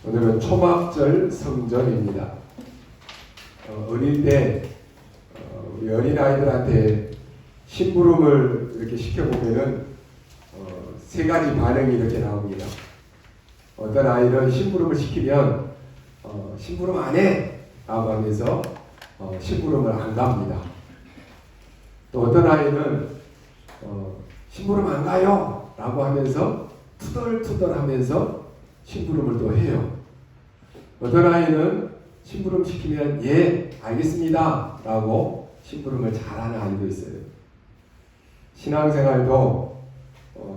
오늘은 초막절 성전입니다. 어릴 때 우리 어린아이들한테 심부름을 이렇게 시켜보면은 세 가지 반응이 이렇게 나옵니다. 어떤 아이는 심부름을 시키면 심부름 안 해! 라고 하면서 심부름을 안 갑니다. 또 어떤 아이는 심부름 안 가요! 라고 하면서 투덜투덜 하면서 심부름을 또 해요. 어떤 아이는 심부름 시키면 예, 알겠습니다 라고 심부름을 잘하는 아이도 있어요. 신앙생활도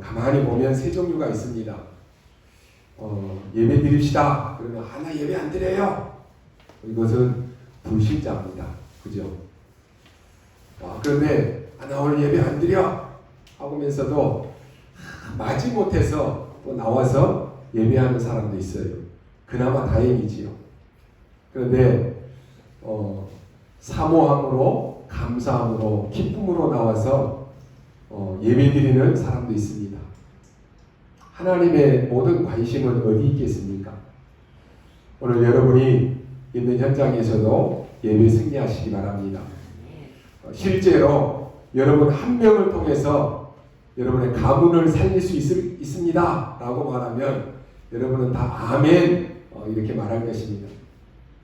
가만히 보면 세 종류가 있습니다. 예배 드립시다. 그러면 나 예배 안 드려요. 이것은 불신자입니다. 그죠? 그런데 나 오늘 예배 안 드려 하면서도 마지못해서 또 나와서 예배하는 사람도 있어요. 그나마 다행이지요. 그런데 사모함으로, 감사함으로, 기쁨으로 나와서 예배드리는 사람도 있습니다. 하나님의 모든 관심은 어디 있겠습니까? 오늘 여러분이 있는 현장에서도 예배 승리하시기 바랍니다. 실제로 여러분 한 명을 통해서 여러분의 가문을 살릴 수 있습니다 라고 말하면 여러분은 다 아멘 이렇게 말할 것입니다.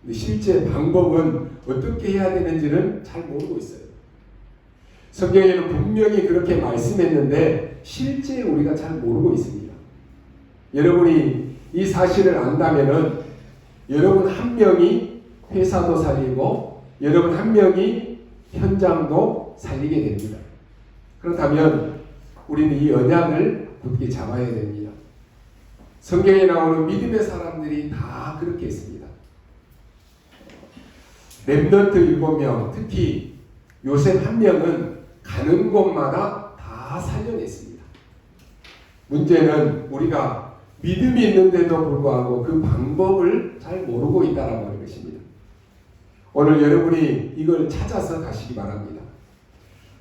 근데 실제 방법은 어떻게 해야 되는지는 잘 모르고 있어요. 성경에는 분명히 그렇게 말씀했는데 실제 우리가 잘 모르고 있습니다. 여러분이 이 사실을 안다면은 여러분 한 명이 회사도 살리고 여러분 한 명이 현장도 살리게 됩니다. 그렇다면 우리는 이 언약을 굳게 잡아야 됩니다. 성경에 나오는 믿음의 사람들이 다 그렇게 했습니다. 렘넌트 7명, 특히 요셉 한 명은 가는 곳마다 다 살려냈습니다. 문제는 우리가 믿음이 있는데도 불구하고 그 방법을 잘 모르고 있다라고 하는 것입니다. 오늘 여러분이 이걸 찾아서 가시기 바랍니다.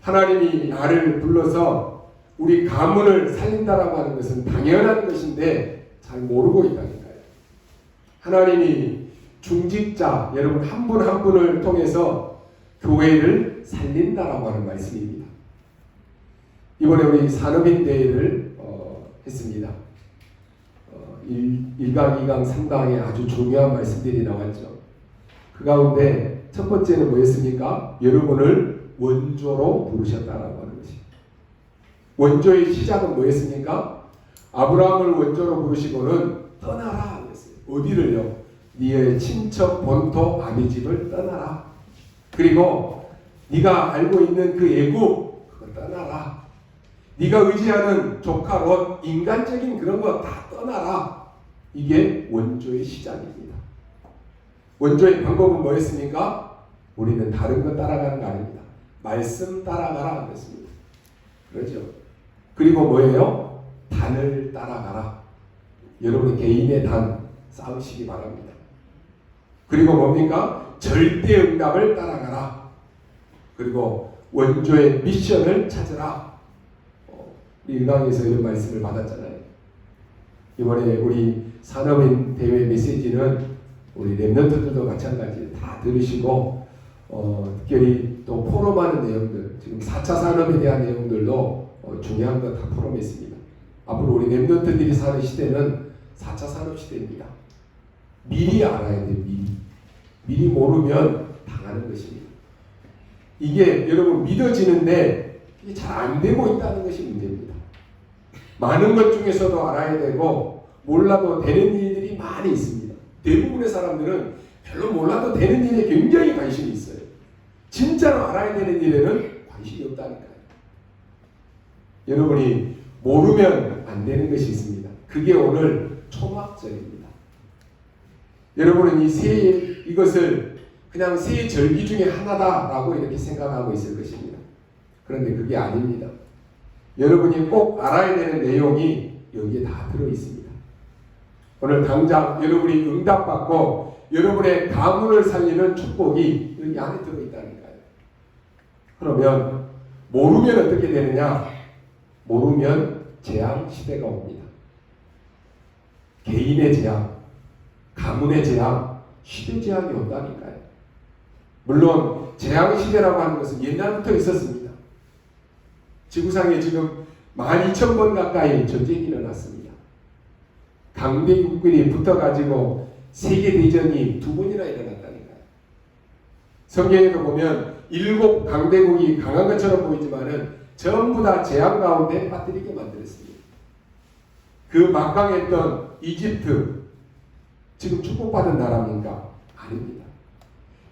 하나님이 나를 불러서 우리 가문을 살린다라고 하는 것은 당연한 것인데 잘 모르고 있다니까요. 하나님이 중직자 여러분 한 분 한 분을 통해서 교회를 살린다라고 하는 말씀입니다. 이번에 우리 산업인 대회를 했습니다. 1강, 2강, 3강에 아주 중요한 말씀들이 나왔죠. 그 가운데 첫 번째는 뭐였습니까? 여러분을 원조로 부르셨다라고 하는 것입니다. 원조의 시작은 뭐였습니까? 아브라함을 원조로 부르시고는 떠나라 그랬어요. 어디를요? 네의 친척 본토 아비집을 떠나라. 그리고 네가 알고 있는 그 애국 그걸 떠나라. 네가 의지하는 조카 롯 인간적인 그런 거 다 떠나라. 이게 원조의 시작입니다. 원조의 방법은 뭐였습니까? 우리는 다른 거 따라가는 거 아닙니다. 말씀 따라가라 그랬습니다. 그렇죠? 그리고 뭐예요? 단을 따라가라. 여러분의 개인의 단 쌓으시기 바랍니다. 그리고 뭡니까? 절대 응답을 따라가라. 그리고 원조의 미션을 찾으라. 우리 1강에서 이런 말씀을 받았잖아요. 이번에 우리 산업인 대회 메시지는 우리 렘넌트들도 마찬가지 다 들으시고 특별히 또 포럼하는 내용들 지금 4차 산업에 대한 내용들도 중요한 거 다 포럼했습니다. 앞으로 우리 렘넌트들이 사는 시대는 4차 산업 시대입니다. 미리 알아야 돼요. 미리 모르면 당하는 것입니다. 이게 여러분 믿어지는데 이게 잘 안 되고 있다는 것이 문제입니다. 많은 것 중에서도 알아야 되고 몰라도 되는 일들이 많이 있습니다. 대부분의 사람들은 별로 몰라도 되는 일에 굉장히 관심이 있어요. 진짜로 알아야 되는 일에는 관심이 없다니까요. 여러분이 모르면 안 되는 것이 있습니다. 그게 오늘 초막절입니다. 여러분은 이것을 그냥 세 절기 중에 하나다라고 이렇게 생각하고 있을 것입니다. 그런데 그게 아닙니다. 여러분이 꼭 알아야 되는 내용이 여기에 다 들어있습니다. 오늘 당장 여러분이 응답받고 여러분의 가문을 살리는 축복이 여기 안에 들어있다니까요. 그러면 모르면 어떻게 되느냐? 모르면 재앙 시대가 옵니다. 개인의 재앙, 가문의 재앙, 시대 재앙이 온다니까요. 물론 재앙 시대라고 하는 것은 옛날부터 있었습니다. 지구상에 지금 12,000번 가까이 전쟁이 일어났습니다. 강대국들이 붙어가지고 세계대전이 2번이나 일어났다니까요. 성경에도 보면 7 강대국이 강한 것처럼 보이지만은 전부 다 재앙 가운데 빠뜨리게 만들었습니다. 그 막강했던 이집트, 지금 축복받은 나라입니까? 아닙니다.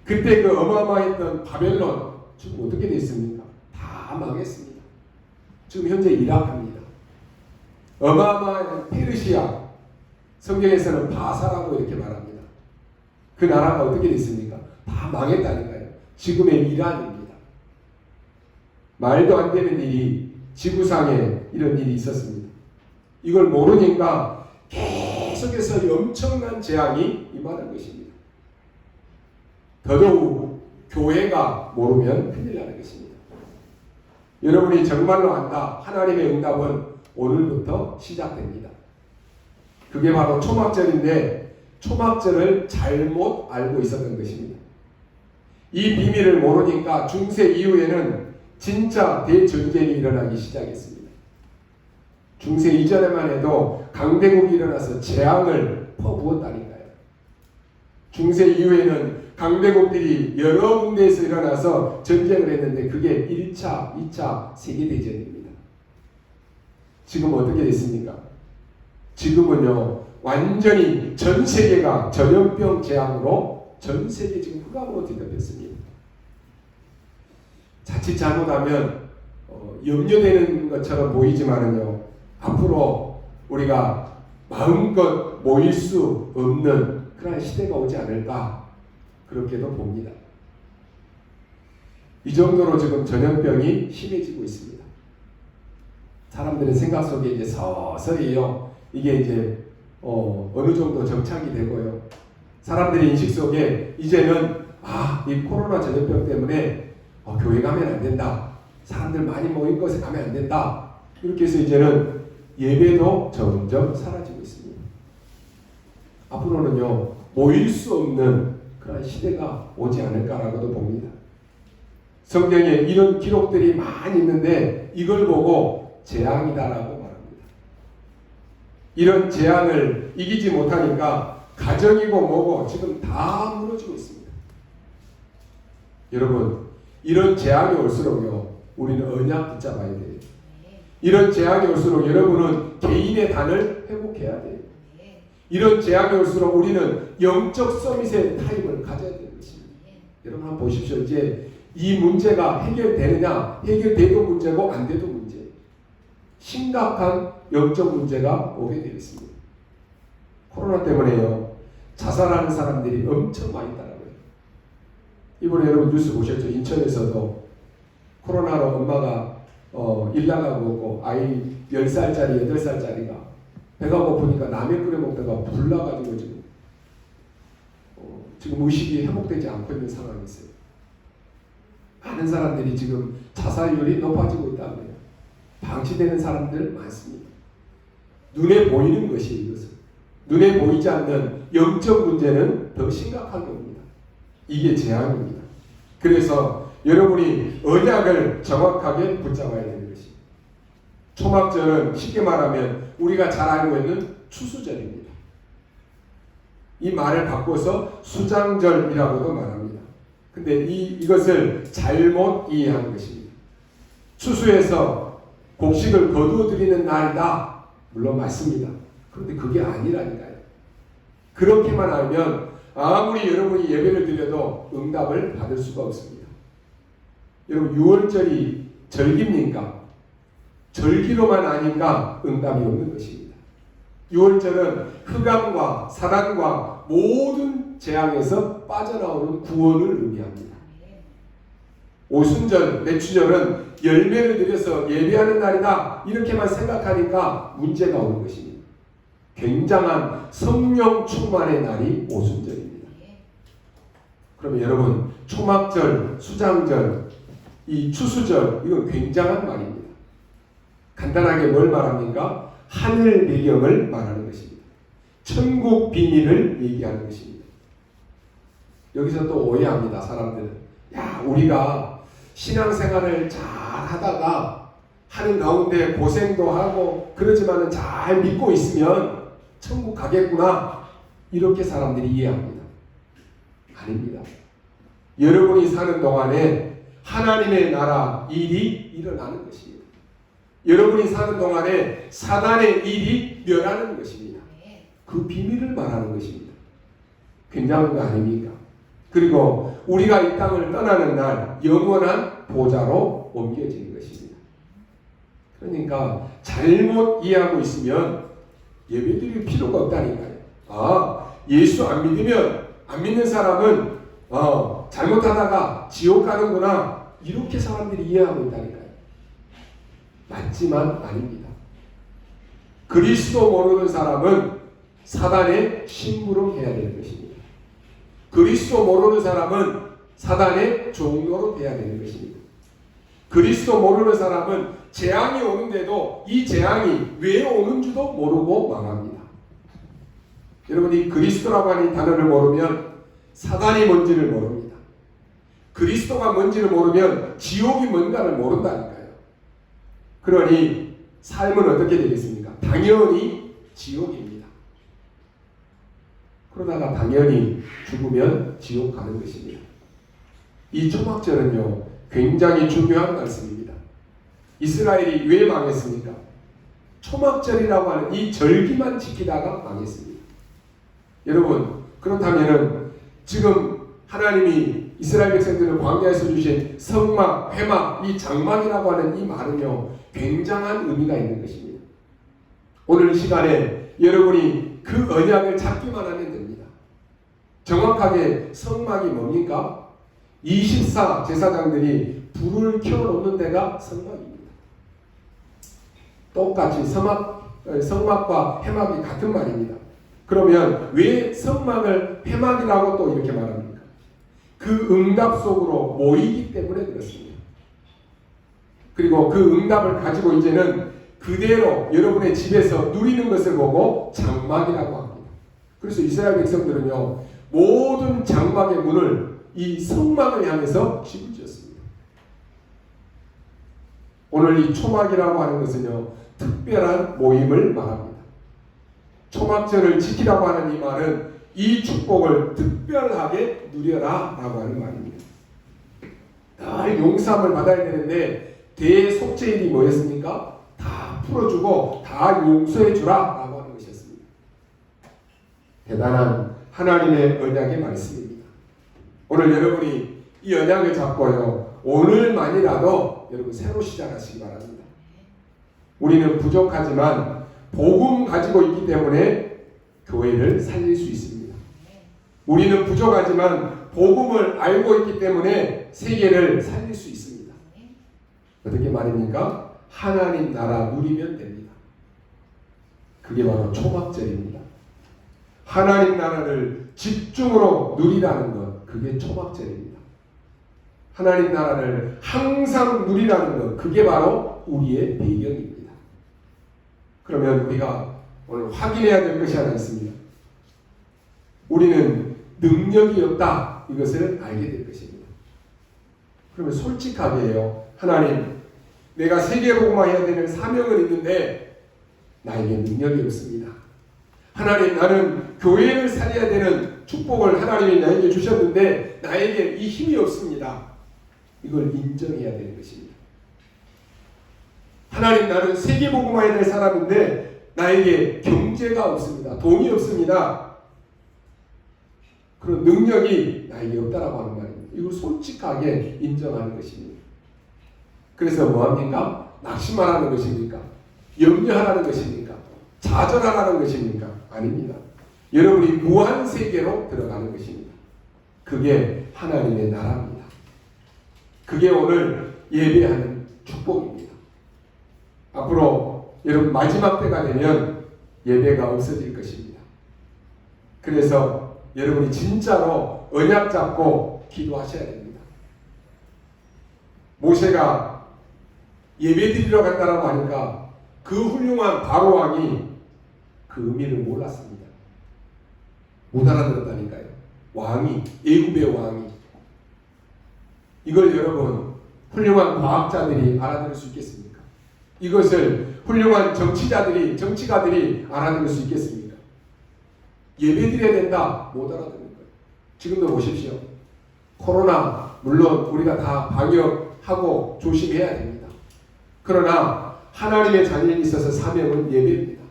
그때 그 어마어마했던 바벨론, 지금 어떻게 됐습니까? 다 망했습니다. 지금 현재 이라크입니다. 어마어마한 페르시아, 성경에서는 바사라고 이렇게 말합니다. 그 나라가 어떻게 됐습니까? 다 망했다니까요. 지금의 이란입니다. 말도 안 되는 일이 지구상에 이런 일이 있었습니다. 이걸 모르니까 계속해서 엄청난 재앙이 임하는 것입니다. 더더욱 교회가 모르면 큰일 나는 것입니다. 여러분이 정말로 안다. 하나님의 응답은 오늘부터 시작됩니다. 그게 바로 초막절인데 초막절을 잘못 알고 있었던 것입니다. 이 비밀을 모르니까 중세 이후에는 진짜 대전쟁이 일어나기 시작했습니다. 중세 이전에만 해도 강대국이 일어나서 재앙을 퍼부었다니까요. 중세 이후에는 강대국들이 여러 군데에서 일어나서 전쟁을 했는데 그게 1차, 2차 세계대전입니다. 지금 어떻게 됐습니까? 지금은요, 완전히 전 세계가 전염병 재앙으로 전 세계 지금 흑암으로 뒤덮였습니다. 자칫 잘못하면 염려되는 것처럼 보이지만은요, 앞으로 우리가 마음껏 모일 수 없는 그런 시대가 오지 않을까 그렇게도 봅니다. 이 정도로 지금 전염병이 심해지고 있습니다. 사람들의 생각 속에 이제 서서히요, 이게 이제 어느 정도 정착이 되고요. 사람들의 인식 속에 이제는 이 코로나 전염병 때문에 교회 가면 안 된다. 사람들 많이 모인 곳에 가면 안 된다. 이렇게 해서 이제는 예배도 점점 사라지고 있습니다. 앞으로는요, 모일 수 없는 그런 시대가 오지 않을까라고도 봅니다. 성경에 이런 기록들이 많이 있는데 이걸 보고 재앙이다라고 말합니다. 이런 재앙을 이기지 못하니까 가정이고 뭐고 지금 다 무너지고 있습니다. 여러분, 이런 재앙이 올수록요, 우리는 언약 붙잡아야 돼요. 이런 재앙이 올수록 여러분은 개인의 단을 회복해야 돼요. 이런 재앙이 올수록 우리는 영적 서밋의 타임을 가져야 되는 것입니다. 여러분 한번 보십시오. 이제 이 문제가 해결되느냐, 해결돼도 문제고 안 돼도 문제. 심각한 영적 문제가 오게 되겠습니다. 코로나 때문에요, 자살하는 사람들이 엄청 많이 있더라고요. 이번에 여러분 뉴스 보셨죠? 인천에서도 코로나로 엄마가 일 나가고 오고 아이 10살짜리, 8살짜리가 배가 고프니까 라면 끓여 먹다가 불나가지고 지금 의식이 회복되지 않고 있는 상황이 있어요. 많은 사람들이 지금 자살률이 높아지고 있다고요. 방치되는 사람들 많습니다. 눈에 보이는 것이 이것은. 눈에 보이지 않는 영적 문제는 더 심각하게 옵니다. 이게 재앙입니다. 그래서 여러분이 언약을 정확하게 붙잡아야 되는 것입니다. 초막절은 쉽게 말하면 우리가 잘 알고 있는 추수절입니다. 이 말을 바꿔서 수장절이라고도 말합니다. 근데 이것을 잘못 이해하는 것입니다. 추수해서 곡식을 거두어 드리는 날이다. 물론 맞습니다. 그런데 그게 아니라니까요. 그렇게만 알면 아무리 여러분이 예배를 드려도 응답을 받을 수가 없습니다. 여러분, 6월절이 절기입니까? 절기로만 아니까 응답이 없는 것입니다. 6월절은 흑암과 사단과 모든 재앙에서 빠져나오는 구원을 의미합니다. 오순절, 매추절은 열매를 들여서 예배하는 날이다. 이렇게만 생각하니까 문제가 오는 것입니다. 굉장한 성령 충만의 날이 오순절입니다. 그러면 여러분, 초막절, 수장절, 이 추수절, 이건 굉장한 말입니다. 간단하게 뭘 말합니까? 하늘 배경을 말하는 것입니다. 천국 비밀을 얘기하는 것입니다. 여기서 또 오해합니다. 사람들은. 야, 우리가 신앙생활을 잘 하다가 하는 가운데 고생도 하고 그러지만은 잘 믿고 있으면 천국 가겠구나, 이렇게 사람들이 이해합니다. 아닙니다. 여러분이 사는 동안에 하나님의 나라 일이 일어나는 것입니다. 여러분이 사는 동안에 사단의 일이 멸하는 것입니다. 그 비밀을 말하는 것입니다. 굉장한 거 아닙니까? 그리고 우리가 이 땅을 떠나는 날 영원한 보좌로 옮겨지는 것입니다. 그러니까 잘못 이해하고 있으면 예배드릴 필요가 없다니까요. 아, 예수 안 믿으면, 안 믿는 사람은 잘못하다가 지옥 가는구나, 이렇게 사람들이 이해하고 있다니까요. 맞지만 아닙니다. 그리스도 모르는 사람은 사단의 심부름해야 되는 것입니다. 그리스도 모르는 사람은 사단의 종로로 돼야 되는 것입니다. 그리스도 모르는 사람은 재앙이 오는데도 이 재앙이 왜 오는지도 모르고 망합니다. 여러분이 그리스도라고 하는 단어를 모르면 사단이 뭔지를 모릅니다. 그리스도가 뭔지를 모르면 지옥이 뭔가를 모른다니까요. 그러니 삶은 어떻게 되겠습니까? 당연히 지옥입니다. 그러다가 당연히 죽으면 지옥 가는 것입니다. 이 초막절은요, 굉장히 중요한 말씀입니다. 이스라엘이 왜 망했습니까? 초막절이라고 하는 이 절기만 지키다가 망했습니다. 여러분, 그렇다면은 지금 하나님이 이스라엘 백성들을 광야에서 주신 성막, 회막, 이 장막이라고 하는 이 말은요, 굉장한 의미가 있는 것입니다. 오늘 이 시간에 여러분이 그 언약을 잡기만 하면 됩니다. 정확하게 성막이 뭡니까? 24 제사장들이 불을 켜놓는 데가 성막입니다. 똑같이 성막과 회막이 같은 말입니다. 그러면 왜 성막을 회막이라고 또 이렇게 말합니까? 그 응답 속으로 모이기 때문에 그렇습니다. 그리고 그 응답을 가지고 이제는 그대로 여러분의 집에서 누리는 것을 보고 장막이라고 합니다. 그래서 이스라엘 백성들은요, 모든 장막의 문을 이 성막을 향해서 집을 지었습니다. 오늘 이 초막이라고 하는 것은요, 특별한 모임을 말합니다. 초막절을 지키라고 하는 이 말은 이 축복을 특별하게 누려라 라고 하는 말입니다. 늘 용서함을 받아야 되는데 대속죄일이 뭐였습니까? 다 풀어주고 다 용서해 주라 라고 하는 것이었습니다. 대단한 하나님의 언약의 말씀입니다. 오늘 여러분이 이 언약을 잡고요, 오늘만이라도 여러분 새로 시작하시기 바랍니다. 우리는 부족하지만 복음 가지고 있기 때문에 교회를 살릴 수 있습니다. 우리는 부족하지만 복음을 알고 있기 때문에 세계를 살릴 수 있습니다. 어떻게 말입니까? 하나님 나라 누리면 됩니다. 그게 바로 초막절입니다. 하나님 나라를 집중으로 누리라는 것, 그게 초막절입니다. 하나님 나라를 항상 누리라는 것, 그게 바로 우리의 배경입니다. 그러면 우리가 오늘 확인해야 될 것이 하나 있습니다. 우리는 능력이 없다, 이것을 알게 될 것입니다. 그러면 솔직하게 해요. 하나님, 내가 세계복음화해야 되는 사명은 있는데 나에게 능력이 없습니다. 하나님, 나는 교회를 살려야 되는 축복을 하나님이 나에게 주셨는데 나에게 이 힘이 없습니다. 이걸 인정해야 되는 것입니다. 하나님, 나는 세계복음화해야 될 사람인데 나에게 경제가 없습니다. 돈이 없습니다. 그런 능력이 나에게 없다라고 하는 말입니다. 이걸 솔직하게 인정하는 것입니다. 그래서 뭐합니까? 낙심하라는 것입니까? 염려하라는 것입니까? 좌절하라는 것입니까? 아닙니다. 여러분이 무한 세계로 들어가는 것입니다. 그게 하나님의 나라입니다. 그게 오늘 예배하는 축복입니다. 앞으로 여러분 마지막 때가 되면 예배가 없어질 것입니다. 그래서 여러분이 진짜로 언약 잡고 기도하셔야 됩니다. 모세가 예배드리러 간다라고 하니까 그 훌륭한 바로왕이 그 의미를 몰랐습니다. 못 알아들었다니까요. 왕이, 애굽의 왕이. 이걸 여러분 훌륭한 과학자들이 알아들을 수 있겠습니까? 이것을 훌륭한 정치가들이 알아들을 수 있겠습니까? 예배드려야 된다. 못 알아듣는 거예요. 지금도 보십시오. 코로나 물론 우리가 다 방역하고 조심해야 됩니다. 그러나 하나님의 자녀에 있어서 사명은 예배입니다.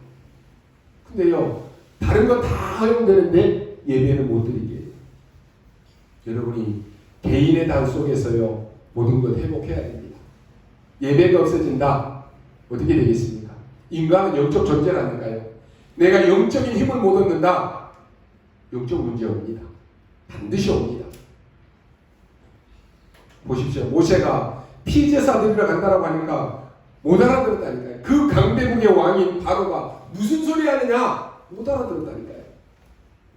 근데요, 다른 거 다 허용되는데 예배는 못 드리게 해요. 여러분이 개인의 단 속에서요, 모든 것 회복해야 됩니다. 예배가 없어진다. 어떻게 되겠습니까? 인간은 영적 존재라니까요. 내가 영적인 힘을 못 얻는다. 영적 문제 옵니다. 반드시 옵니다. 보십시오. 모세가 피제사 드리러 간다라고 하니까 못 알아들었다니까요. 그 강대국의 왕인 바로가 무슨 소리 하느냐? 못 알아들었다니까요.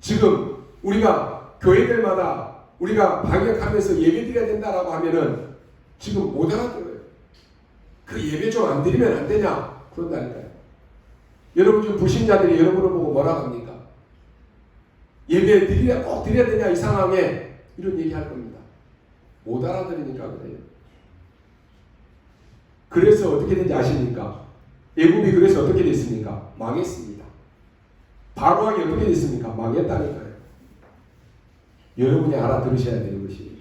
지금 우리가 교회들마다 우리가 방역하면서 예배 드려야 된다라고 하면은 지금 못 알아들어요. 그 예배 좀 안 드리면 안 되냐? 그런다니까요. 여러분 중 불신자들이 여러분을 보고 뭐라고 합니까? 예배 꼭 드려야 되냐 이 상황에 이런 얘기 할 겁니다. 못 알아들으니까 그래요. 그래서 어떻게 된지 아십니까? 애굽이 그래서 어떻게 됐습니까? 망했습니다. 바로 왕이 어떻게 됐습니까? 망했다니까요. 여러분이 알아들으셔야 되는 것이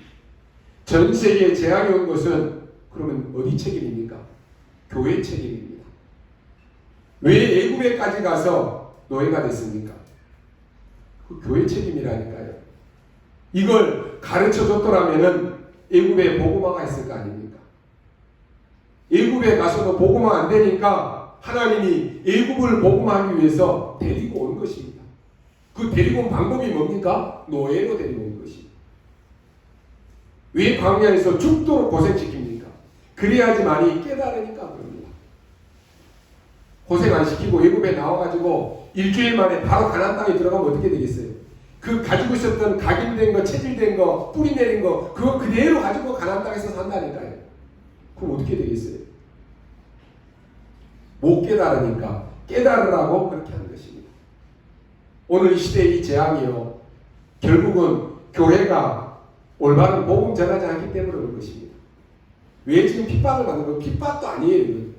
전 세계에 재앙이 온 것은 그러면 어디 책임입니까? 교회 책임입니다. 왜 애굽에까지 가서 노예가 됐습니까? 그 교회 책임이라니까요. 이걸 가르쳐 줬더라면은 애굽에 복음화가 있을 거 아닙니까? 애굽에 가서도 복음화 안 되니까 하나님이 애굽을 복음화하기 위해서 데리고 온 것입니다. 그 데리고 온 방법이 뭡니까? 노예로 데리고 온 것입니다. 왜 광야에서 죽도록 고생시킵니까? 그래야지만이 깨달으니까 그럽니다. 고생 안 시키고 애굽에 나와가지고 일주일 만에 바로 가나안 땅에 들어가면 어떻게 되겠어요? 그 가지고 있었던 각인된 거, 체질된 거, 뿌리 내린 거 그거 그대로 가지고 가나안 땅에서 산다니까요. 그럼 어떻게 되겠어요? 못 깨달으니까 깨달으라고 그렇게 하는 것입니다. 오늘 이 시대의 이 재앙이요, 결국은 교회가 올바른 복음 전하지 않기 때문에 그런 것입니다. 왜 지금 핍박을 받는 거? 핍박도 아니에요.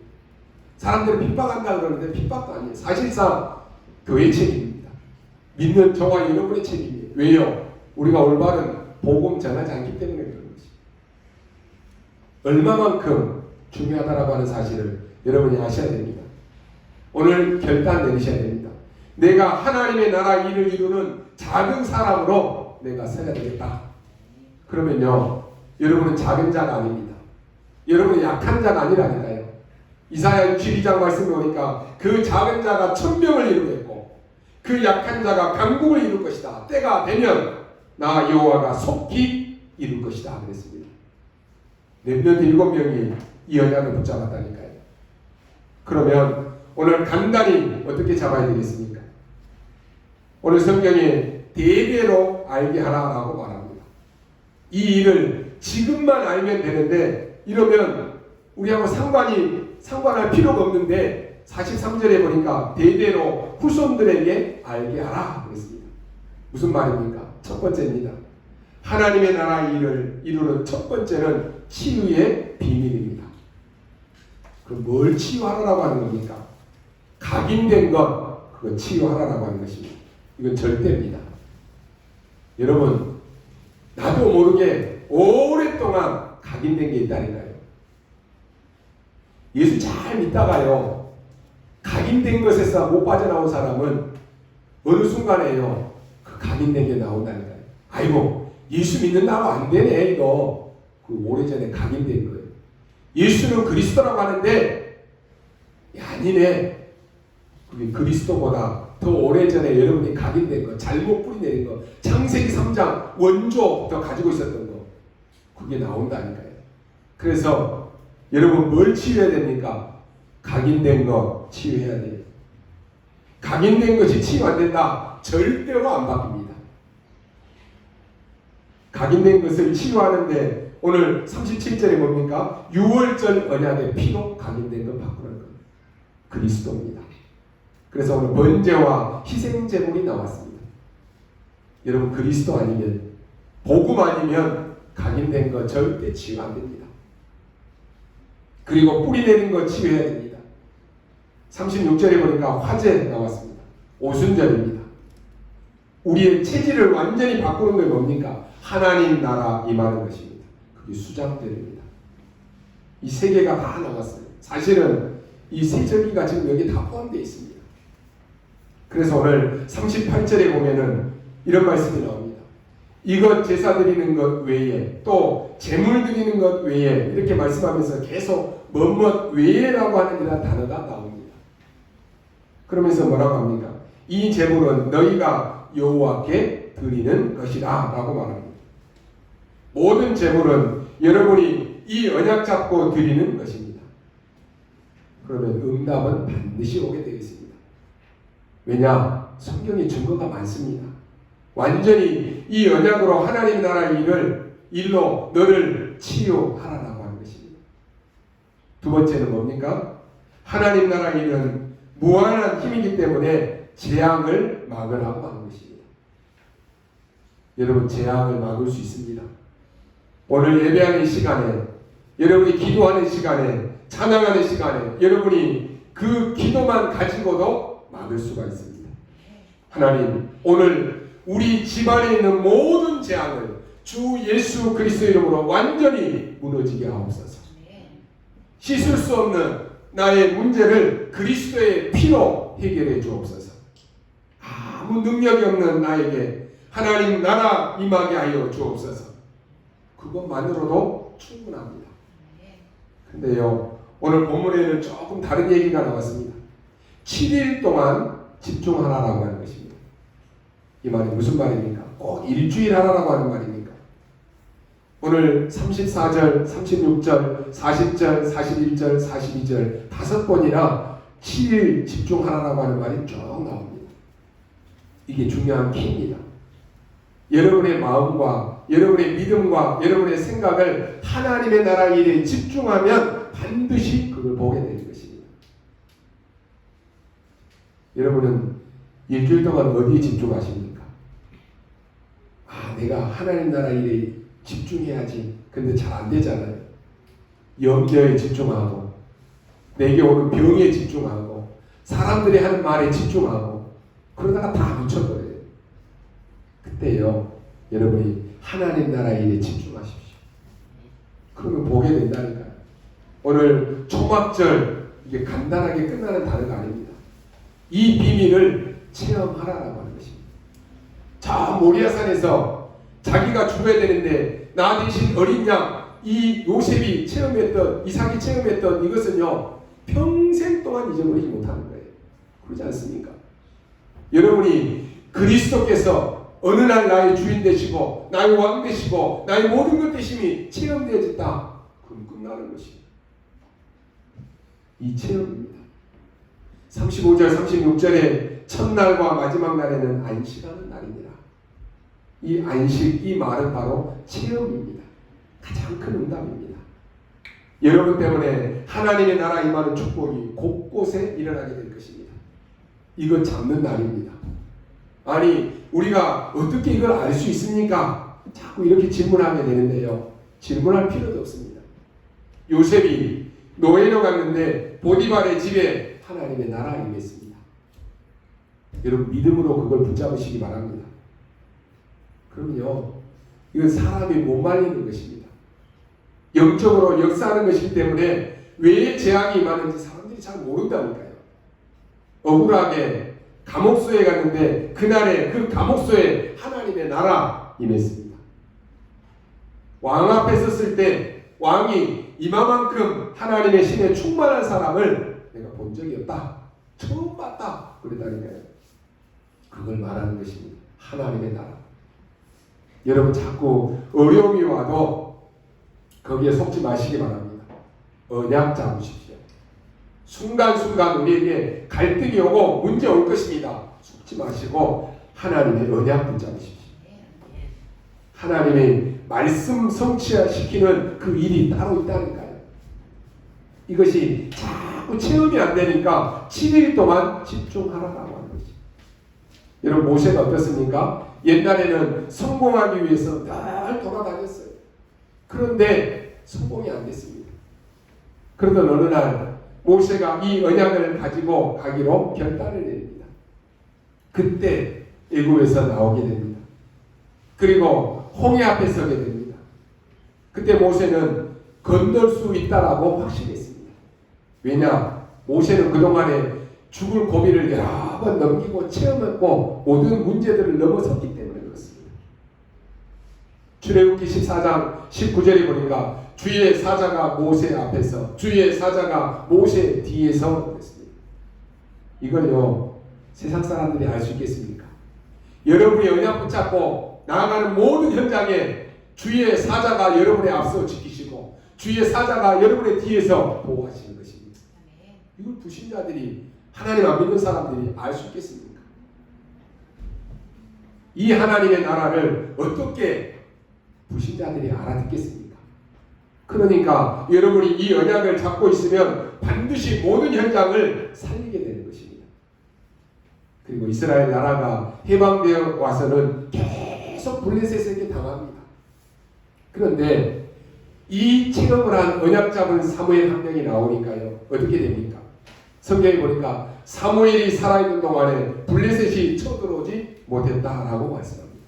사람들은 핍박한다 그러는데 핍박도 아니에요. 사실상 교회 책임입니다. 믿는 저와 여러분의 책임이에요. 왜요? 우리가 올바른 복음 전하지 않기 때문에 그런 것입니다. 얼마만큼 중요하다라고 하는 사실을 여러분이 아셔야 됩니다. 오늘 결단 내리셔야 됩니다. 내가 하나님의 나라 일을 이루는 작은 사람으로 내가 서야 되겠다. 그러면요, 여러분은 작은 자가 아닙니다. 여러분은 약한 자가 아니라니까요. 이사야 62장 말씀을 보니까 그 작은 자가 1000명을 이루겠고 그 약한 자가 강국을 이룰 것이다. 때가 되면 나 여호와가 속히 이룰 것이다 그랬습니다. 렘넌트 7명이 이 언약을 붙잡았다니까요. 그러면 오늘 간단히 어떻게 잡아야 되겠습니까? 오늘 성경에 대대로 알게 하라라고 말합니다. 이 일을 지금만 알면 되는데 이러면 우리하고 상관할 필요가 없는데 43절에 보니까 대대로 후손들에게 알게 하라 그랬습니다. 무슨 말입니까? 첫 번째입니다. 하나님의 나라 일을 이루는 첫 번째는 치유의 비밀입니다. 그럼 뭘 치유하라고 하는 겁니까? 각인된 것, 그거 치유하라고 하는 것입니다. 이건 절대입니다. 여러분, 나도 모르게 오랫동안 각인된 게 있다니까요. 예수 잘 믿다가요, 각인된 것에서 못 빠져나온 사람은 어느 순간에요, 그 각인된 게 나온다니까요. 아이고, 예수 믿는다고 안 되네, 이거. 그 오래전에 각인된 거예요. 예수는 그리스도라고 하는데, 아니네. 그게 그리스도보다 더 오래전에 여러분이 각인된 거, 잘못 뿌리내린 거, 창세기 3장 원조부터 가지고 있었던 거, 그게 나온다니까요. 그래서 여러분 뭘 치유해야 됩니까? 각인된 거 치유해야 돼요. 각인된 것이 치유 안 된다? 절대로 안 바뀝니다. 각인된 것을 치유하는데 오늘 37절에 뭡니까? 6월절 언약의 피로 각인된 걸 바꾸는 겁니다. 그리스도입니다. 그래서 오늘 번제와 희생 제물이 나왔습니다. 여러분 그리스도 아니면, 복음 아니면 각인된 거 절대 치유 안 됩니다. 그리고 뿌리 내린 거 치유해야 됩니다. 36절에 보니까 화재 나왔습니다. 오순절입니다. 우리의 체질을 완전히 바꾸는 게 뭡니까? 하나님 나라 임하는 것입니다. 그게 수장절입니다. 이 세 개가 다 나왔어요. 사실은 이 세 절기가 지금 여기 다 포함되어 있습니다. 그래서 오늘 38절에 보면은 이런 말씀이 나옵니다. 이것 제사 드리는 것 외에, 또 제물 드리는 것 외에, 이렇게 말씀하면서 계속 뭐뭐 외에라고 하는 이런 단어가 나옵니다. 그러면서 뭐라고 합니까? 이 제물은 너희가 여호와께 드리는 것이다 라고 말합니다. 모든 제물은 여러분이 이 언약 잡고 드리는 것입니다. 그러면 응답은 반드시 오게 되어 있습니다. 왜냐? 성경에 증거가 많습니다. 완전히 이 언약으로 하나님 나라 일로 너를 치유하라라고 하는 것입니다. 두 번째는 뭡니까? 하나님 나라 일은 무한한 힘이기 때문에 재앙을 막으라고 하는 것입니다. 여러분 재앙을 막을 수 있습니다. 오늘 예배하는 시간에, 여러분이 기도하는 시간에, 찬양하는 시간에 여러분이 그 기도만 가지고도 막을 수가 있습니다. 하나님, 오늘 우리 집안에 있는 모든 재앙을 주 예수 그리스도 이름으로 완전히 무너지게 하옵소서. 씻을 수 없는 나의 문제를 그리스도의 피로 해결해 주옵소서. 아무 능력이 없는 나에게 하나님 나라 임하게 하여 주옵소서. 그것만으로도 충분합니다. 근데요, 오늘 본문에는 조금 다른 얘기가 나왔습니다. 7일 동안 집중하라라고 하는 것입니다. 이 말이 무슨 말입니까? 꼭 일주일 하라라고 하는 말입니까? 오늘 34절, 36절, 40절, 41절, 42절 5번이나 7일 집중하라라고 하는 말이 쭉 나옵니다. 이게 중요한 키입니다. 여러분의 마음과 여러분의 믿음과 여러분의 생각을 하나님의 나라 일에 집중하면 반드시 그걸 보게 되는 것입니다. 여러분은 일주일 동안 어디에 집중하십니까? 내가 하나님 나라 일에 집중해야지. 근데 잘 안 되잖아요. 염려에 집중하고, 내게 오는 병에 집중하고, 사람들이 하는 말에 집중하고, 그러다가 다 놓쳐버려요. 그때요, 여러분이 하나님 나라 일에 집중하십시오. 그러면 보게 된다니까요. 오늘 초막절, 이게 간단하게 끝나는 단어가 아닙니다. 이 비밀을 체험하라라고 하는 것입니다. 저 모리아산에서 자기가 죽어야 되는데 나 대신 어린 양, 이 요셉이 체험했던, 이삭이 체험했던 이것은요, 평생 동안 잊어버리지 못하는 거예요. 그렇지 않습니까? 여러분이 그리스도께서 어느 날 나의 주인 되시고 나의 왕 되시고 나의 모든 것 되심이 체험되어졌다. 그럼 끝나는 것입니다. 이 체험입니다. 35절 36절에 첫날과 마지막 날에는 안식하는 날이니라. 이 안식, 이 말은 바로 체험입니다. 가장 큰 응답입니다. 여러분 때문에 하나님의 나라 임하는 축복이 곳곳에 일어나게 될 것입니다. 이거 잡는 날입니다. 아니, 우리가 어떻게 이걸 알 수 있습니까? 자꾸 이렇게 질문하게 되는데요, 질문할 필요도 없습니다. 요셉이 노예로 갔는데 보디발의 집에 하나님의 나라 임했습니다. 여러분 믿음으로 그걸 붙잡으시기 바랍니다. 그럼요, 이건 사람이 못 말리는 것입니다. 영적으로 역사하는 것이기 때문에 왜 재앙이 임하는지 사람들이 잘 모른다니까요. 억울하게 감옥소에 갔는데 그날에 그 감옥소에 하나님의 나라 임했습니다. 왕 앞에 섰을 때 왕이 이마만큼 하나님의 신에 충만한 사람을 내가 본 적이 없다, 처음 봤다, 그랬다니까요. 그걸 말하는 것입니다. 하나님의 나라. 여러분 자꾸 어려움이 와도 거기에 속지 마시기 바랍니다. 언약 잡으십시오. 순간순간 우리에게 갈등이 오고 문제 올 것입니다. 속지 마시고 하나님의 언약 붙잡으십시오. 하나님의 말씀 성취시키는 그 일이 따로 있다니까요. 이것이 자꾸 체험이 안 되니까 7일 동안 집중하라고 하는 것입니다. 여러분 모세가 어떻습니까? 옛날에는 성공하기 위해서 늘 돌아다녔어요. 그런데 성공이 안 됐습니다. 그러던 어느 날 모세가 이 언약을 가지고 가기로 결단을 내립니다. 그때 애굽에서 나오게 됩니다. 그리고 홍해 앞에 서게 됩니다. 그때 모세는 건널 수 있다라고 확신했습니다. 왜냐? 모세는 그동안에 죽을 고비를 여러 번 넘기고 체험했고 모든 문제들을 넘어섰기 때문에 그렇습니다. 출애굽기 14장 19절에 보니까 주의 사자가 모세 앞에서 주의 사자가 모세 뒤에서 그랬습니다. 이걸요 세상 사람들이 알 수 있겠습니까? 여러분이 언약 붙잡고 나아가는 모든 현장에 주의 사자가 여러분의 앞서 지키시고 주의 사자가 여러분의 뒤에서 보호하시는 것입니다. 이걸 불신자들이 하나님 안 믿는 사람들이 알 수 있겠습니까? 이 하나님의 나라를 어떻게 불신자들이 알아듣겠습니까? 그러니까 여러분이 이 언약을 잡고 있으면 반드시 모든 현장을 살리게 되는 것입니다. 그리고 이스라엘 나라가 해방되어 와서는 계속 블레셋에게 당합니다. 그런데 이 체험을 한 언약 잡은 사무엘 한 명이 나오니까요. 어떻게 됩니까? 성경에 보니까 사무엘이 살아있는 동안에 블레셋이 쳐들어오지 못했다라고 말씀합니다.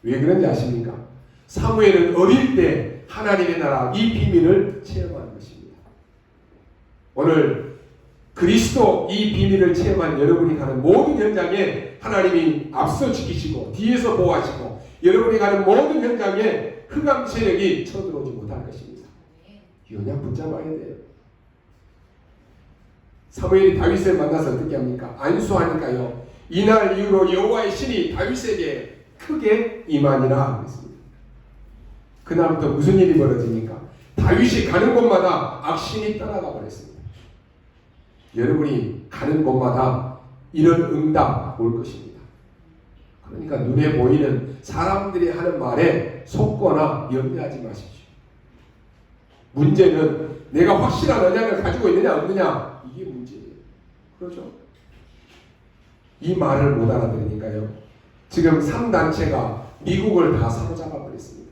왜 그런지 아십니까? 사무엘은 어릴 때 하나님의 나라 이 비밀을 체험한 것입니다. 오늘 그리스도 이 비밀을 체험한 여러분이 가는 모든 현장에 하나님이 앞서 지키시고 뒤에서 보호하시고 여러분이 가는 모든 현장에 흑암 세력이 쳐들어오지 못할 것입니다. 이 언약 붙잡아야 돼요. 사무엘이 다윗을 만나서 어떻게 합니까? 안수하니까요. 이날 이후로 여호와의 신이 다윗에게 크게 임하니라 그랬습니다. 그날부터 무슨 일이 벌어집니까? 다윗이 가는 곳마다 악신이 떠나가 버렸습니다. 여러분이 가는 곳마다 이런 응답 올 것입니다. 그러니까 눈에 보이는 사람들이 하는 말에 속거나 염려하지 마십시오. 문제는 내가 확실한 언약을 가지고 있느냐 없느냐 이게 문제예요. 그렇죠? 이 말을 못 알아들으니까요. 지금 3단체가 미국을 다 사로잡아 버렸습니다.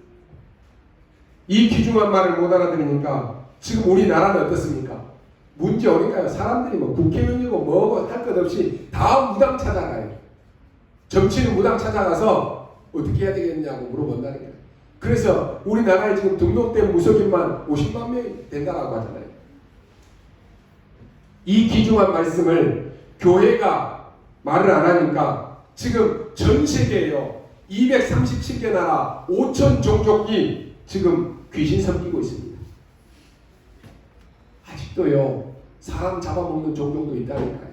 이 귀중한 말을 못 알아들으니까 지금 우리나라는 어떻습니까? 문제 어딘가요? 사람들이 뭐 국회의원이고 뭐고 할 것 없이 다 무당 찾아가요. 정치는 무당 찾아가서 어떻게 해야 되겠냐고 물어본다는 거예요. 그래서 우리나라에 지금 등록된 무속인만 50만 명이 된다고 하잖아요. 이 귀중한 말씀을 교회가 말을 안 하니까 지금 전 세계에요. 237개 나라 5천 종족이 지금 귀신 섬기고 있습니다. 아직도요. 사람 잡아먹는 종족도 있다니까요.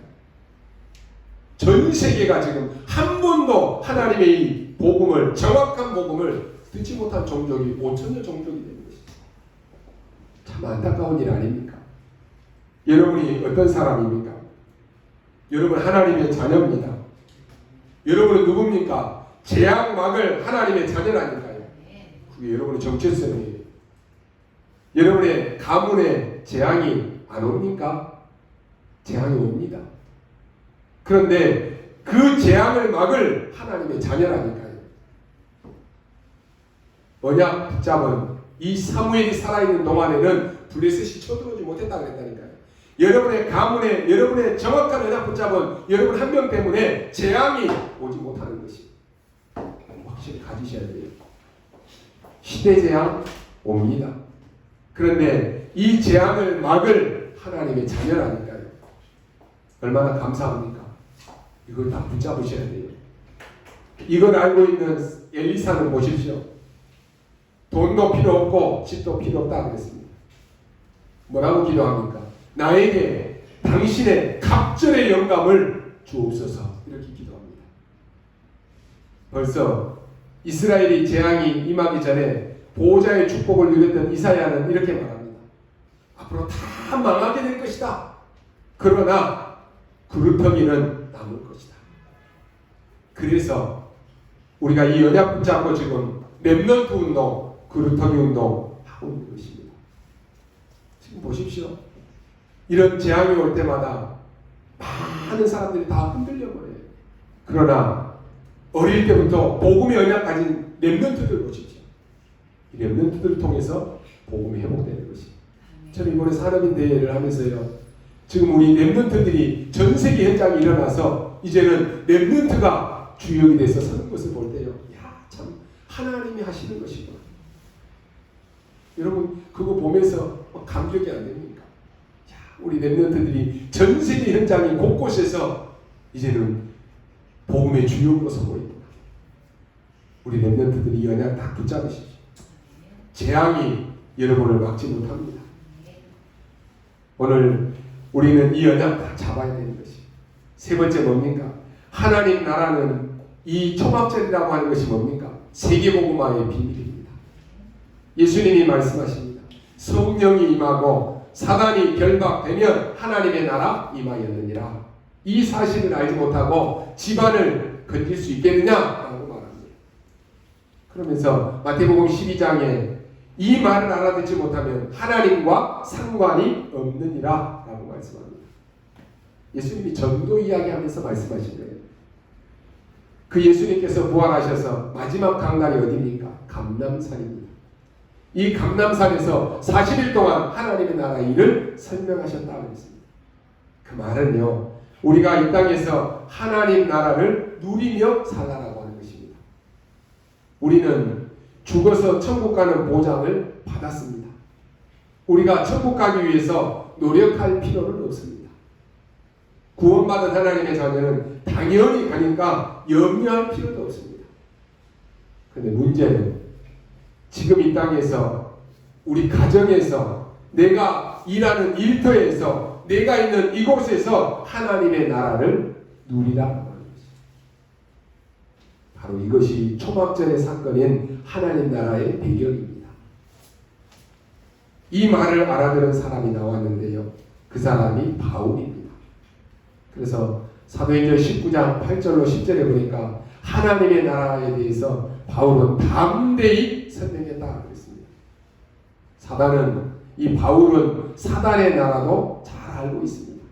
전 세계가 지금 한 번도 하나님의 이 복음을 정확한 복음을 듣지 못한 종족이 5천여 종족이 되는 것입니다. 참 안타까운 일 아닙니까? 여러분이 어떤 사람입니까? 여러분 하나님의 자녀입니다. 여러분은 누굽니까? 재앙막을 하나님의 자녀라니까요. 그게 여러분의 정체성이에요. 여러분의 가문에 재앙이 안 옵니까? 재앙이 옵니다. 그런데 그 재앙을 막을 하나님의 자녀라니까요. 언약 붙잡은 이 사무엘이 살아있는 동안에는 블레셋이 쳐들어오지 못했다 그랬다니까요. 여러분의 가문에 여러분의 정확한 언약 붙잡은 여러분 한 명 때문에 재앙이 오지 못하는 것이 확실히 가지셔야 돼요. 시대 재앙 옵니다. 그런데 이 재앙을 막을 하나님의 자녀라니까요. 얼마나 감사합니까? 이걸 다 붙잡으셔야 돼요. 이걸 알고 있는 엘리사는 보십시오. 돈도 필요 없고 집도 필요 없다 그랬습니다. 뭐라고 기도합니까? 나에게 당신의 갑절의 영감을 주옵소서 이렇게 기도합니다. 벌써 이스라엘이 재앙이 임하기 전에 보호자의 축복을 누렸던 이사야는 이렇게 말합니다. 앞으로 다 망하게 될 것이다. 그러나 그루터기는 남을 것이다. 그래서 우리가 이 언약 붙잡고 지금 렘넌트 운동, 그루터기 운동 하고 있는 것입니다. 지금 보십시오. 이런 재앙이 올 때마다 많은 사람들이 다 흔들려 버려요. 그러나 어릴 때부터 복음의 언약 가진 렘넌트들 보십시오. 이 렘넌트들을 통해서 복음이 회복되는 것이. 저는 이번에 산업인대회를 하면서요, 지금 우리 렘넌트들이 전 세계 현장에 일어나서 이제는 렘넌트가 주역이 돼서 서는 것을 볼 때요, 야, 참 하나님이 하시는 것이구나. 여러분 그거 보면서 감격이 안 됩니까? 야, 우리 렘넌트들이 전 세계 현장인 곳곳에서 이제는 복음의 주역으로 서고 있구나. 우리 렘넌트들이 이 언약 딱 붙잡으십시오. 재앙이 여러분을 막지 못합니다. 오늘 우리는 이 언약 다 잡아야 되는 것이. 세 번째 뭡니까? 하나님 나라는 이 초막절이라고 하는 것이 뭡니까? 세계복음화의 비밀입니다. 예수님이 말씀하십니다. 성령이 임하고 사단이 결박되면 하나님의 나라 임하였느니라. 이 사실을 알지 못하고 집안을 건질 수 있겠느냐라고 말합니다. 그러면서 마태복음 12장에 이 말을 알아듣지 못하면 하나님과 상관이 없느니라 라고 말씀합니다. 예수님이 전도 이야기하면서 말씀하신 거예요. 그 예수님께서 부활하셔서 마지막 강단이 어디입니까? 감람산입니다. 이 감람산에서 40일 동안 하나님의 나라 일을 설명하셨다고 했습니다. 그 말은요, 우리가 이 땅에서 하나님 나라를 누리며 살아라고 하는 것입니다. 우리는 죽어서 천국 가는 보장을 받았습니다. 우리가 천국 가기 위해서 노력할 필요는 없습니다. 구원받은 하나님의 자녀는 당연히 가니까 염려할 필요도 없습니다. 그런데 문제는 지금 이 땅에서 우리 가정에서 내가 일하는 일터에서 내가 있는 이곳에서 하나님의 나라를 누리라고 하는 것입니다. 바로 이것이 초막절의 사건인 하나님 나라의 배경입니다. 이 말을 알아들은 사람이 나왔는데요, 그 사람이 바울입니다. 그래서 사도행전 19장 8절로 10절에 보니까 하나님의 나라에 대해서 바울은 담대히 설명했다 그랬습니다. 이 바울은 사단의 나라도 잘 알고 있습니다.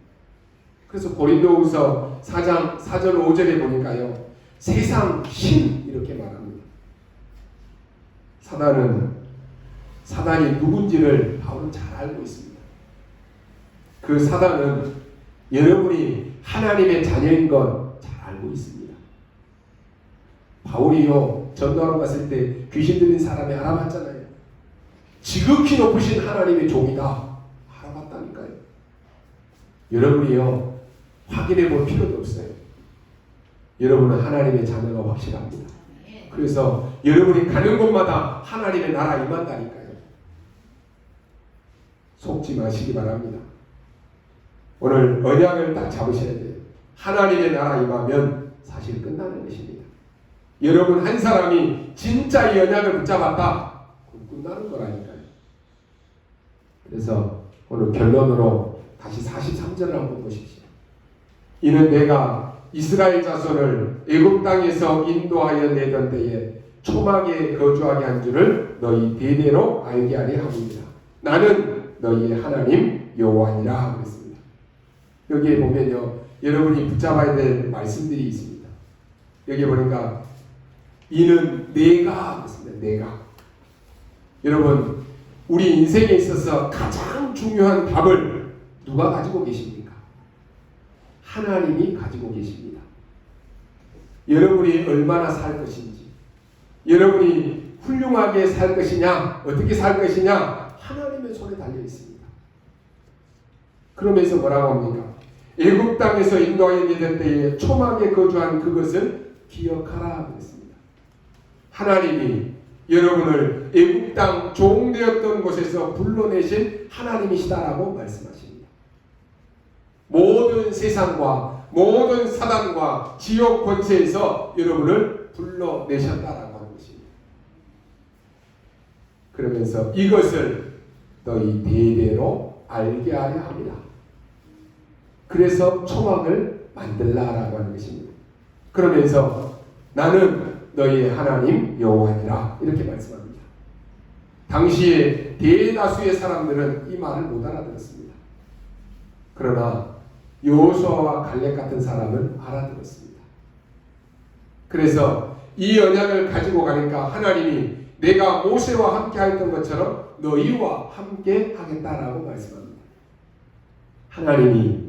그래서 고린도후서 4장 4절 5절에 보니까요, 세상 신 이렇게 말합니다. 사단이 누군지를 바울은 잘 알고 있습니다. 그 사단은 여러분이 하나님의 자녀인 것 잘 알고 있습니다. 바울이요, 전도하러 갔을 때 귀신 들린 사람이 알아봤잖아요. 지극히 높으신 하나님의 종이다. 알아봤다니까요. 여러분이요, 확인해 볼 필요도 없어요. 여러분은 하나님의 자녀가 확실합니다. 그래서 여러분이 가는 곳마다 하나님의 나라 임한다니까요. 속지 마시기 바랍니다. 오늘 언약을 딱 잡으셔야 돼요. 하나님의 나라 임하면 사실 끝나는 것입니다. 여러분 한 사람이 진짜 이 언약을 붙잡았다, 그럼 끝나는 거라니까요. 그래서 오늘 결론으로 다시 43절을 한번 보십시오. 이는 내가 이스라엘 자손을 애굽 땅에서 인도하여 내던 때에 초막에 거주하게 한 줄을 너희 대대로 알게 하려 함이니라. 나는 너희의 하나님 여호와니라 그랬습니다. 여기에 보면요, 여러분이 붙잡아야 될 말씀들이 있습니다. 여기에 보니까 이는 내가 그랬습니다. 내가. 여러분, 우리 인생에 있어서 가장 중요한 답을 누가 가지고 계십니까? 하나님이 가지고 계십니다. 여러분이 얼마나 살 것인지, 여러분이 훌륭하게 살 것이냐, 어떻게 살 것이냐, 하나님의 손에 달려 있습니다. 그러면서 뭐라고 합니까? 애굽 땅에서 인도하여 내던 때에 초막에 거주한 그것을 기억하라 그랬습니다. 하나님이 여러분을 애굽 땅 종되었던 곳에서 불러내신 하나님이시다라고 말씀하십니다. 모든 세상과 모든 사단과 지옥 권세에서 여러분을 불러내셨다라고 하는 것입니다. 그러면서 이것을 너희 대대로 알게 하려 합니다. 그래서 초막을 만들라라고 하는 것입니다. 그러면서 나는 너희의 하나님 여호와니라 이렇게 말씀합니다. 당시에 대다수의 사람들은 이 말을 못 알아들었습니다. 그러나 여호수아와 갈렙 같은 사람은 알아들었습니다. 그래서 이 언약을 가지고 가니까 하나님이 내가 모세와 함께 했던 것처럼 너희와 함께 하겠다라고 말씀합니다. 하나님이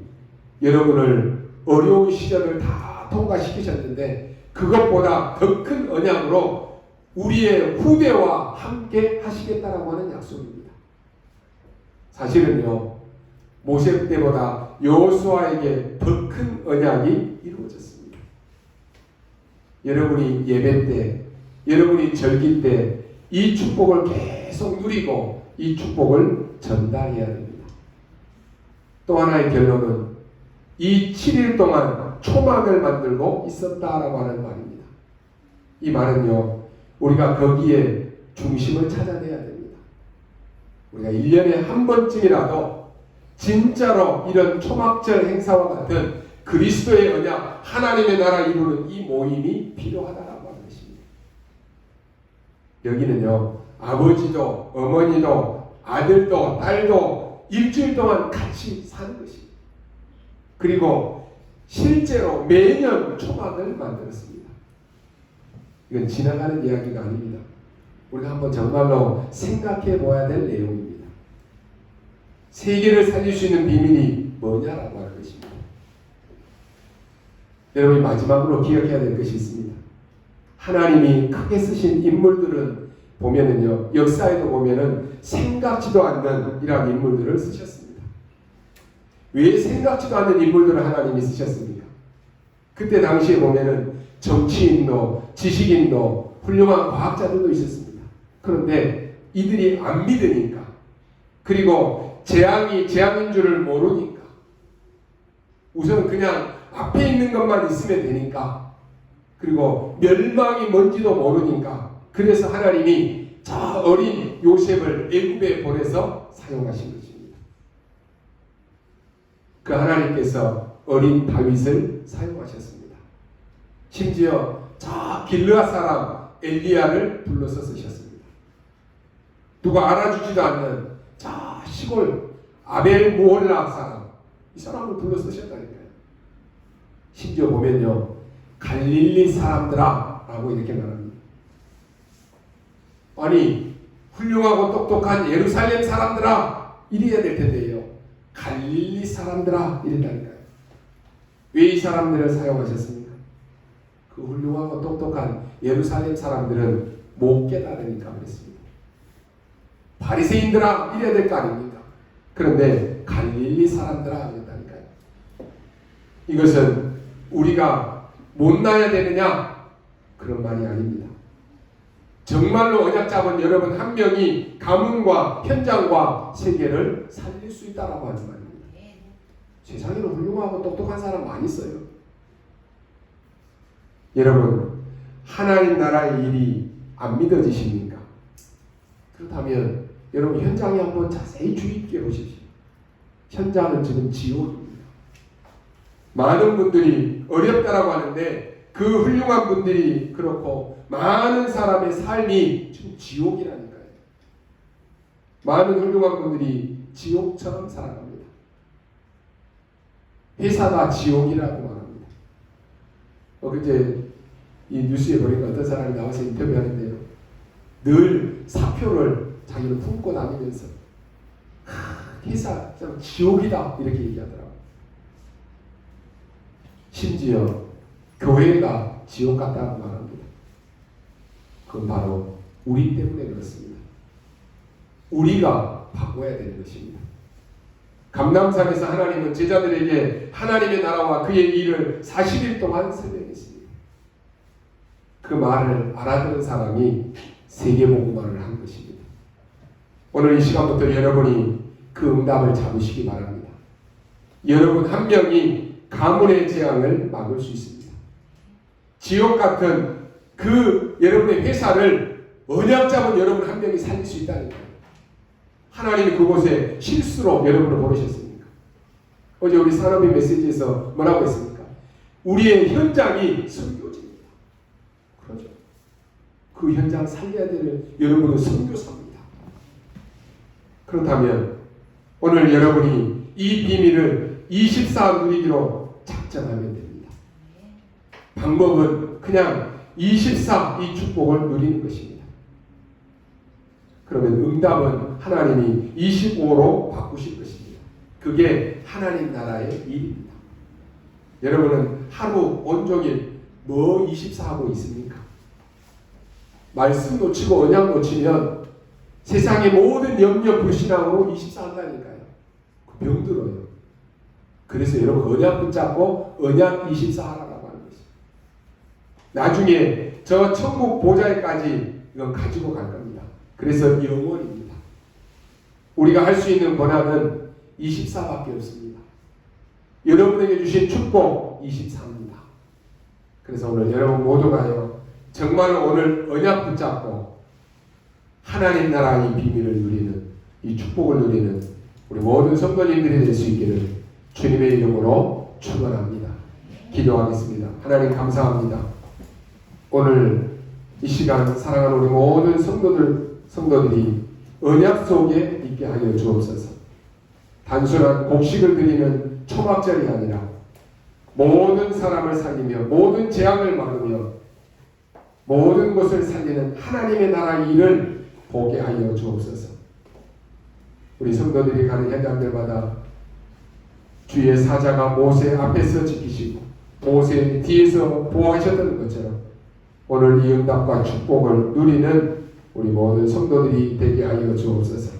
여러분을 어려운 시절을 다 통과시키셨는데 그것보다 더 큰 언약으로 우리의 후대와 함께 하시겠다라고 하는 약속입니다. 사실은요, 모세 때보다 여호수아에게 더 큰 언약이 이루어졌습니다. 여러분이 예배 때, 여러분이 절기 때 이 축복을 계속 누리고 이 축복을 전달해야 됩니다. 또 하나의 결론은 이 7일 동안 초막을 만들고 있었다라고 하는 말입니다. 이 말은요, 우리가 거기에 중심을 찾아내야 됩니다. 우리가 1년에 한 번쯤이라도 진짜로 이런 초막절 행사와 같은 그리스도의 언약, 하나님의 나라 이루는 이 모임이 필요하다라고 하는 것입니다. 여기는요, 아버지도 어머니도 아들도 딸도 일주일 동안 같이 사는 것입니다. 그리고 실제로 매년 초막을 만들었습니다. 이건 지나가는 이야기가 아닙니다. 우리가 한번 정말로 생각해 보아야 될 내용입니다. 세계를 살릴 수 있는 비밀이 뭐냐라고 하는 것입니다. 여러분이 마지막으로 기억해야 될 것이 있습니다. 하나님이 크게 쓰신 인물들은 보면은요, 역사에도 보면은 생각지도 않는 이러한 인물들을 쓰셨습니다. 왜 생각지도 않는 인물들을 하나님이 쓰셨습니까? 그때 당시에 보면은 정치인도 지식인도 훌륭한 과학자들도 있었습니다. 그런데 이들이 안 믿으니까, 그리고 재앙이 재앙인 줄을 모르니까, 우선 그냥 앞에 있는 것만 있으면 되니까, 그리고 멸망이 뭔지도 모르니까, 그래서 하나님이 저 어린 요셉을 애굽에 보내서 사용하신 것입니다. 그 하나님께서 어린 다윗을 사용하셨습니다. 심지어 저 길르앗 사람 엘리야를 불러서 쓰셨습니다. 누가 알아주지도 않는 저 시골 아벨 모홀라 사람, 이 사람을 불러서 쓰셨다니까요. 심지어 보면요, 갈릴리 사람들아 라고 이렇게 말합니다. 아니, 훌륭하고 똑똑한 예루살렘 사람들아 이래야 될 텐데요, 갈릴리 사람들아 이랬다니까요. 왜 이 사람들을 사용하셨습니까? 그 훌륭하고 똑똑한 예루살렘 사람들은 못 깨달으니까 그랬습니다. 바리새인들아 이래야 될 거 아닙니까? 그런데 갈릴리 사람들아 이랬다니까요. 이것은 우리가 못나야 되느냐? 그런 말이 아닙니다. 정말로 언약 잡은 여러분 한 명이 가문과 현장과 세계를 살릴 수 있다라고 하는 말입니다. 세상에는 훌륭하고 똑똑한 사람 많이 있어요. 여러분, 하나님 나라의 일이 안 믿어지십니까? 그렇다면 여러분 현장에 한번 자세히 주의 있게 보십시오. 현장은 지금 지옥입니다. 많은 분들이 어렵다라고 하는데 그 훌륭한 분들이 그렇고 많은 사람의 삶이 지금 지옥이라니까요. 많은 훌륭한 분들이 지옥처럼 살아갑니다. 회사가 지옥이라고 말합니다. 그제 이 뉴스에 보니까 어떤 사람이 나와서 인터뷰하는데요, 늘 사표를 자기는 품고 다니면서 회사 참 지옥이다 이렇게 얘기하더라고요. 심지어 교회가 지옥 같다고 말합니다. 그건 바로 우리 때문에 그렇습니다. 우리가 바꿔야 되는 것입니다. 감람산에서 하나님은 제자들에게 하나님의 나라와 그의 일을 40일 동안 설명했습니다. 그 말을 알아들은 사람이 세계복음화를 한 것입니다. 오늘 이 시간부터 여러분이 그 응답을 잡으시기 바랍니다. 여러분 한 명이 가문의 재앙을 막을 수 있습니다. 지옥 같은 그 여러분의 회사를 언약 잡은 여러분 한 명이 살릴 수 있다니까요. 하나님이 그곳에 실수로 여러분을 보내셨습니까? 어제 우리 산업인 메시지에서 뭐라고 했습니까? 우리의 현장이 선교지입니다. 그렇죠. 그 현장 살려야 되는 여러분은 선교사입니다. 그렇다면 오늘 여러분이 이 비밀을 24 누리기로 작정하면 됩니다. 방법은 그냥 23 이 축복을 누리는 것입니다. 그러면 응답은 하나님이 25로 바꾸실 것입니다. 그게 하나님 나라의 일입니다. 여러분은 하루 온종일 뭐 24하고 있습니까? 말씀 놓치고 언약 놓치면 세상의 모든 염려 불신앙으로 24 한다니까요. 병들어요. 그래서 여러분 언약 붙잡고 언약 24 하라고 하는 것입니다. 나중에 저 천국 보좌에까지 이건 가지고 갈 겁니다. 그래서 영원입니다. 우리가 할 수 있는 권한은 24밖에 없습니다. 여러분에게 주신 축복 24입니다. 그래서 오늘 여러분 모두가요, 정말 오늘 언약 붙잡고 하나님 나라 이 비밀을 누리는, 이 축복을 누리는 우리 모든 성도님들이 될 수 있기를 주님의 이름으로 축원합니다. 기도하겠습니다. 하나님 감사합니다. 오늘 이 시간 사랑하는 우리 모든 성도들이 언약 속에 있게 하여 주옵소서. 단순한 곡식을 드리는 초막절이 아니라 모든 사람을 살리며 모든 재앙을 막으며 모든 것을 살리는 하나님의 나라 일을 보게 하여 주옵소서. 우리 성도들이 가는 현장들마다 주의 사자가 모세 앞에서 지키시고 모세 뒤에서 보호하셨던 것처럼 오늘 이 응답과 축복을 누리는 우리 모든 성도들이 되게 하여 주옵소서.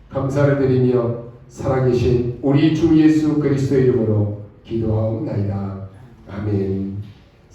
감사를 드리며 살아계신 우리 주 예수 그리스도의 이름으로 기도하옵나이다. 아멘.